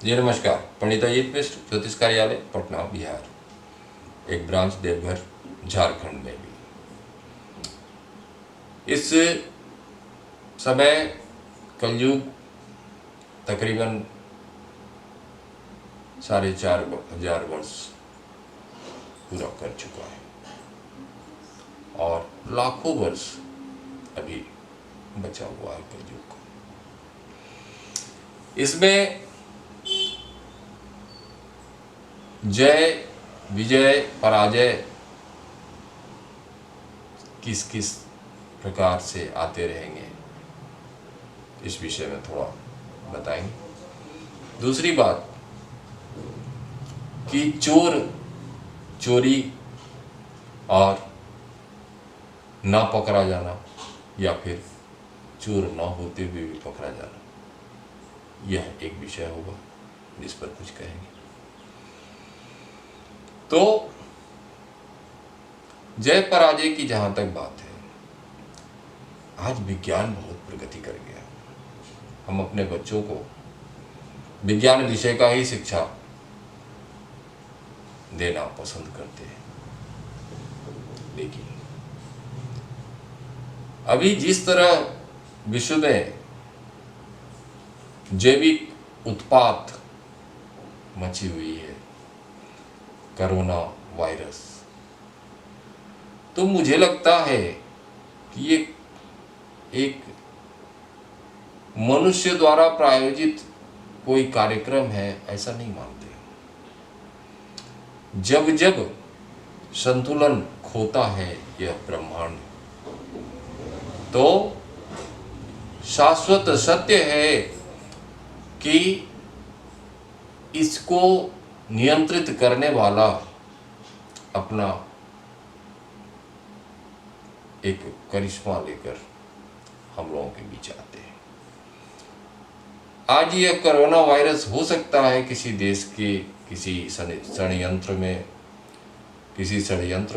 जी नमस्कार। पंडित अजीत मिश्र, ज्योतिष कार्यालय, पटना, बिहार। एक ब्रांच देवघर, झारखंड में भी। इस समय कलयुग तकरीबन 4,500 वर्ष पूरा कर चुका है और लाखों वर्ष अभी बचा हुआ है कलयुग को। इसमें जय विजय पराजय किस किस प्रकार से आते रहेंगे, इस विषय में थोड़ा बताएंगे। दूसरी बात कि चोर चोरी और ना पकड़ा जाना या फिर चोर ना होते हुए भी पकड़ा जाना, यह एक विषय होगा जिस पर कुछ कहेंगे। तो जय पराजय की जहां तक बात है, आज विज्ञान बहुत प्रगति कर गया। हम अपने बच्चों को विज्ञान विषय का ही शिक्षा देना पसंद करते हैं, लेकिन अभी जिस तरह विश्व में जैविक उत्पात मची हुई है, कोरोना वायरस, तो मुझे लगता है कि ये एक मनुष्य द्वारा प्रायोजित कोई कार्यक्रम है, ऐसा नहीं मानते। जब जब संतुलन खोता है यह ब्रह्मांड, तो शाश्वत सत्य है कि इसको नियंत्रित करने वाला अपना एक करिश्मा लेकर हम लोगों के बीच आते हैं। आज यह कोरोना वायरस हो सकता है किसी देश के किसी षड्यंत्र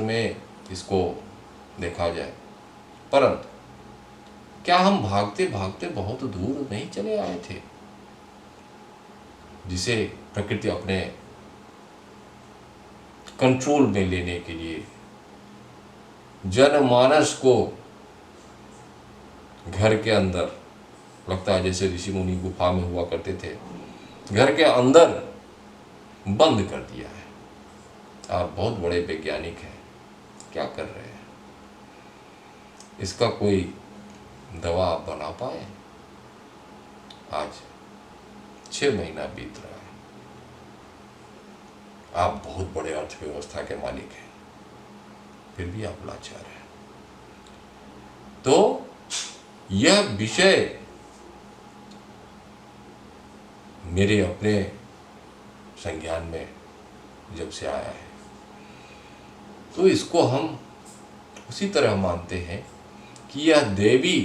में इसको देखा जाए, परंतु क्या हम भागते भागते बहुत दूर नहीं चले आए थे, जिसे प्रकृति अपने कंट्रोल में लेने के लिए जनमानस को घर के अंदर, लगता है जैसे ऋषि मुनि गुफा में हुआ करते थे, घर के अंदर बंद कर दिया है। और बहुत बड़े वैज्ञानिक हैं, क्या कर रहे हैं? इसका कोई दवा बना पाए? आज 6 महीना बीत रहा है, आप बहुत बड़े अर्थव्यवस्था के मालिक हैं, फिर भी आप लाचार हैं। तो यह विषय मेरे अपने संज्ञान में जब से आया है, तो इसको हम उसी तरह मानते हैं कि यह देवी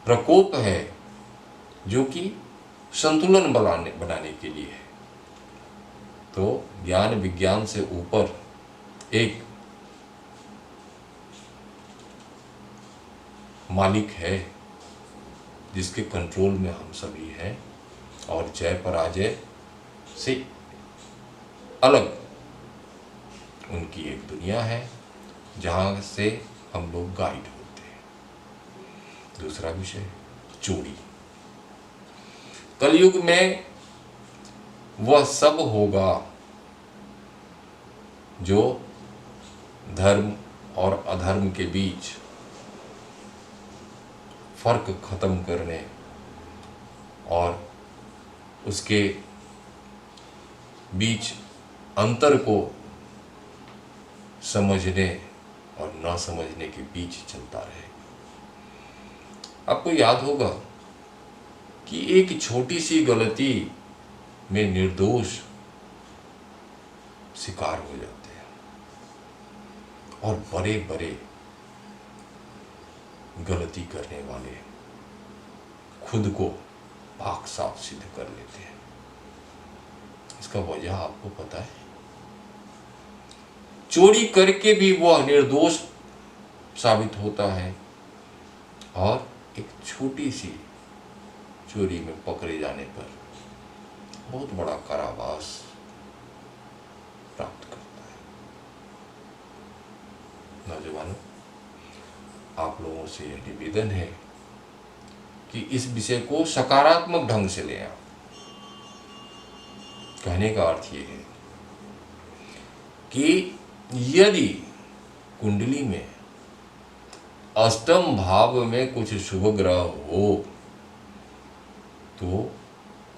प्रकोप है, जो कि संतुलन बनाने के लिए है। तो ज्ञान विज्ञान से ऊपर एक मालिक है जिसके कंट्रोल में हम सभी हैं, और जय पराजय से अलग उनकी एक दुनिया है जहां से हम लोग गाइड होते हैं। दूसरा विषय चोरी। कलयुग में वह सब होगा जो धर्म और अधर्म के बीच फर्क खत्म करने और उसके बीच अंतर को समझने और ना समझने के बीच चलता रहे। आपको याद होगा कि एक छोटी सी गलती में निर्दोष शिकार हो जाते हैं और बड़े बड़े गलती करने वाले खुद को पाक साफ सिद्ध कर लेते हैं। इसका वजह आपको पता है? चोरी करके भी वह निर्दोष साबित होता है और एक छोटी सी चोरी में पकड़े जाने पर बहुत बड़ा कारावास प्राप्त करता है। नौजवानों, आप लोगों से यह निवेदन है कि इस विषय को सकारात्मक ढंग से लें। आप कहने का अर्थ ये है कि यदि कुंडली में अष्टम भाव में कुछ शुभ ग्रह हो तो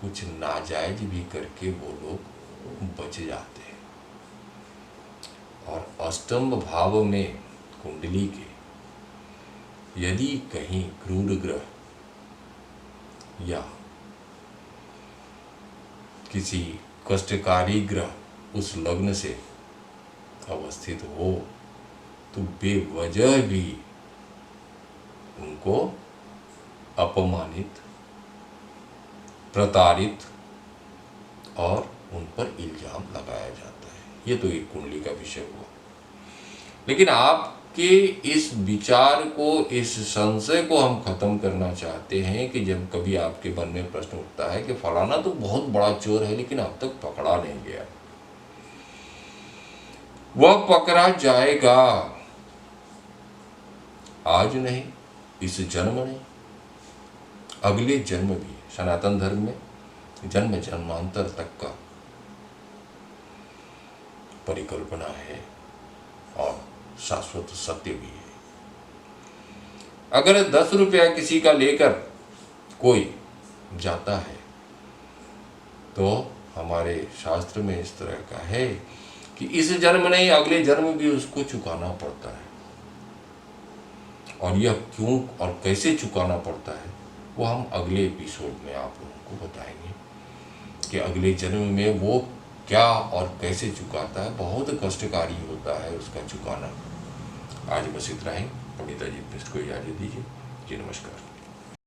कुछ नाजायज भी करके वो लोग बच जाते हैं। और अष्टम भाव में कुंडली के यदि कहीं क्रूर ग्रह या किसी कष्टकारी ग्रह उस लग्न से अवस्थित हो तो बेवजह भी उनको अपमानित, प्रताड़ित और उन पर इल्जाम लगाया जाता है। ये तो एक कुंडली का विषय हुआ। लेकिन आपके इस विचार को, इस संशय को हम खत्म करना चाहते हैं कि जब कभी आपके मन में प्रश्न उठता है कि फलाना तो बहुत बड़ा चोर है लेकिन अब तक पकड़ा नहीं गया, वह पकड़ा जाएगा। आज नहीं, इस जन्म नहीं, अगले जन्म भी। सनातन धर्म में जन्म जन्मांतर तक का परिकल्पना है और शाश्वत सत्य भी है। अगर 10 रुपया किसी का लेकर कोई जाता है तो हमारे शास्त्र में इस तरह का है कि इस जन्म नहीं, अगले जन्म भी उसको चुकाना पड़ता है। और यह क्यों और कैसे चुकाना पड़ता है वो हम अगले एपिसोड में आप लोगों को बताएंगे कि अगले जन्म में वो क्या और कैसे चुकाता है। बहुत कष्टकारी होता है उसका चुकाना। आज बस इतना ही। पंडिता जी इसको इजाजत दीजिए जी। नमस्कार।